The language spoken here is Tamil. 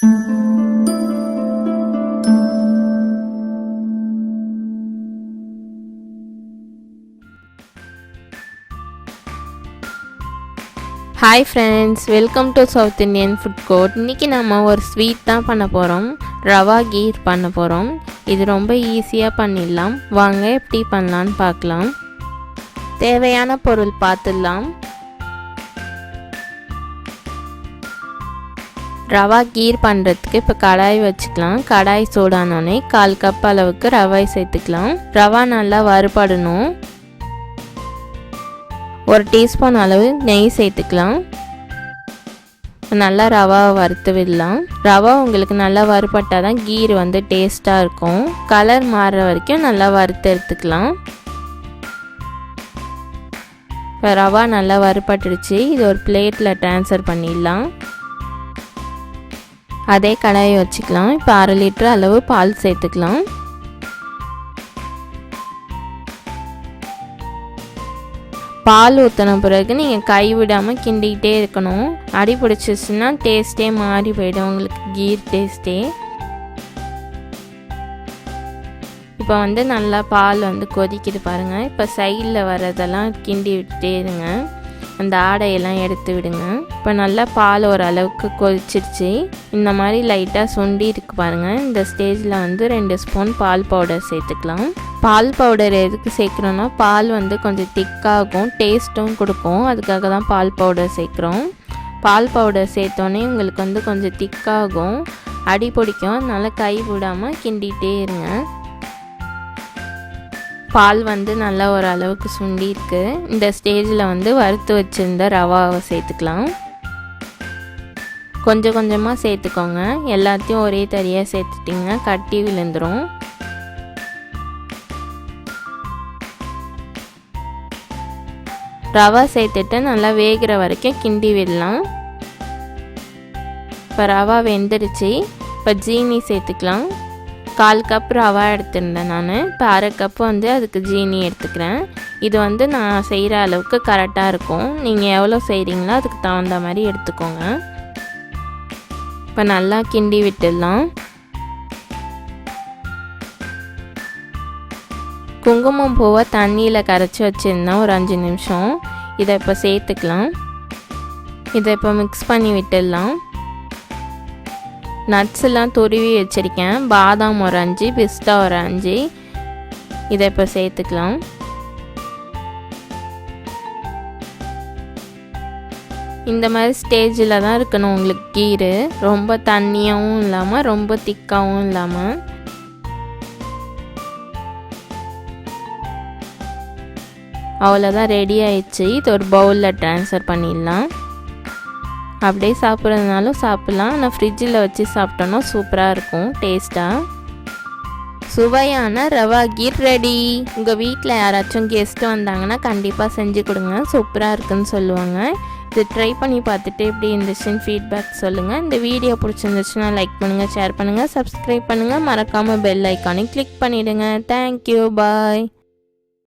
Hi friends, welcome to south Indian food court. இன்றைக்கி நம்ம ஒரு ஸ்வீட் தான் பண்ண போகிறோம். ரவா கீர் பண்ண போகிறோம். இது ரொம்ப ஈஸியாக பண்ணிடலாம். வாங்க எப்படி பண்ணலான்னு பார்க்கலாம். தேவையான பொருள் பார்த்துடலாம். ரவா கீர் பண்ணுறதுக்கு இப்போ கடாய் வச்சுக்கலாம். கடாய் சூடானோடனே 1/4 கப் அளவுக்கு ரவை சேர்த்துக்கலாம். ரவா நல்லா வறுபடணும். 1 டீஸ்பூன் அளவு நெய் சேர்த்துக்கலாம். நல்லா ரவாவை வறுத்து விடலாம். ரவா உங்களுக்கு நல்லா வறுபட்டால் தான் கீர் வந்து டேஸ்ட்டாக இருக்கும். கலர் மாறுற வரைக்கும் நல்லா வறுத்து எடுத்துக்கலாம். இப்போ ரவா நல்லா வறுபட்டுடுச்சு. இது ஒரு பிளேட்டில் ட்ரான்ஸ்ஃபர் பண்ணிடலாம். அதே கடாயை வச்சுக்கலாம். இப்போ 1/2 லிட்டர் அளவு பால் சேர்த்துக்கலாம். பால் ஊற்றின பிறகு நீங்கள் கை விடாமல் கிண்டிக்கிட்டே இருக்கணும். அடி பிடிச்சிச்சுன்னா டேஸ்ட்டே மாறி போயிடும் உங்களுக்கு, கீர் டேஸ்ட்டே. இப்போ வந்து நல்லா பால் வந்து கொதிக்கிது பாருங்கள். இப்போ சைடில் வர்றதெல்லாம் கிண்டி விட்டுட்டே இருங்க. அந்த ஆடையெல்லாம் எடுத்து விடுங்க. இப்போ நல்லா பால் ஓரளவுக்கு கொதிச்சிருச்சு. இந்த மாதிரி லைட்டாக சுண்டி இருக்கு பாருங்கள். இந்த ஸ்டேஜில் வந்து 2 ஸ்பூன் பால் பவுடர் சேர்த்துக்கலாம். பால் பவுடர் எதுக்கு சேர்க்குறோன்னா பால் வந்து கொஞ்சம் திக்காகும், டேஸ்ட்டும் கொடுக்கும். அதுக்காக தான் பால் பவுடர் சேர்க்குறோம். பால் பவுடர் சேர்த்தோன்னே உங்களுக்கு வந்து கொஞ்சம் திக்காகும், அடி பிடிக்கும். அதனால் கை விடாமல் கிண்டிகிட்டே இருங்க. பால் வந்து நல்லா ஓரளவுக்கு சுண்டி இருக்கு. இந்த ஸ்டேஜில் வந்து வறுத்து வச்சுருந்த ரவாவை சேர்த்துக்கலாம். கொஞ்சம் கொஞ்சமாக சேர்த்துக்கோங்க. எல்லாத்தையும் ஒரே தரியாக சேர்த்துட்டிங்க கட்டி விழுந்துடும். ரவா சேர்த்துட்டு நல்லா வேகிற வரைக்கும் கிண்டி விடலாம். இப்போ ரவா வெந்துடுச்சு. இப்போ ஜீனி சேர்த்துக்கலாம். 1/4 கப் ரவா எடுத்துருந்தேன் நான். இப்போ 1/2 கப் வந்து அதுக்கு ஜீனி எடுத்துக்கிறேன். இது வந்து நான் செய்கிற அளவுக்கு கரெக்டாக இருக்கும். நீங்கள் எவ்வளோ செய்கிறீங்களோ அதுக்கு தகுந்த மாதிரி எடுத்துக்கோங்க. இப்போ நல்லா கிண்டி விட்டுடலாம். குங்குமம் பூவை தண்ணியில் கரைச்சி வச்சுருந்தேன் ஒரு 5 நிமிஷம். இதை இப்போ சேர்த்துக்கலாம். இதை இப்போ மிக்ஸ் பண்ணி விட்டுடலாம். நட்ஸ் எல்லாம் துருவி வச்சுருக்கேன். பாதாம் ஒரு 5, பிஸ்தா ஒரு 5. இதை இப்போ சேர்த்துக்கலாம். இந்த மாதிரி ஸ்டேஜில் தான் இருக்கணும் உங்களுக்கு கீர். ரொம்ப தண்ணியாகவும் இல்லாமல் ரொம்ப திக்காகவும் இல்லாமல். அவ்வளோதான், ரெடி ஆயிடுச்சு. இது ஒரு பவுலில் ட்ரான்ஸ்ஃபர் பண்ணிடலாம். அப்படியே சாப்பிட்றதுனாலும் சாப்பிட்லாம். ஆனால் ஃப்ரிட்ஜில் வச்சு சாப்பிட்டோன்னா சூப்பராக இருக்கும் டேஸ்ட்டாக. சுவையான ரவா கீர் ரெடி. உங்கள் வீட்டில் யாராச்சும் கெஸ்ட்டு வந்தாங்கன்னா கண்டிப்பாக செஞ்சு கொடுங்க. சூப்பராக இருக்குன்னு சொல்லுவாங்க. இது ட்ரை பண்ணி பார்த்துட்டு எப்படி இருந்துச்சுன்னு ஃபீட்பேக் சொல்லுங்கள். இந்த வீடியோ பிடிச்சிருந்துச்சுன்னா லைக் பண்ணுங்கள், ஷேர் பண்ணுங்கள், சப்ஸ்கிரைப் பண்ணுங்கள். மறக்காமல் பெல் ஐக்கானை கிளிக் பண்ணிவிடுங்க. தேங்க்யூ, பாய்.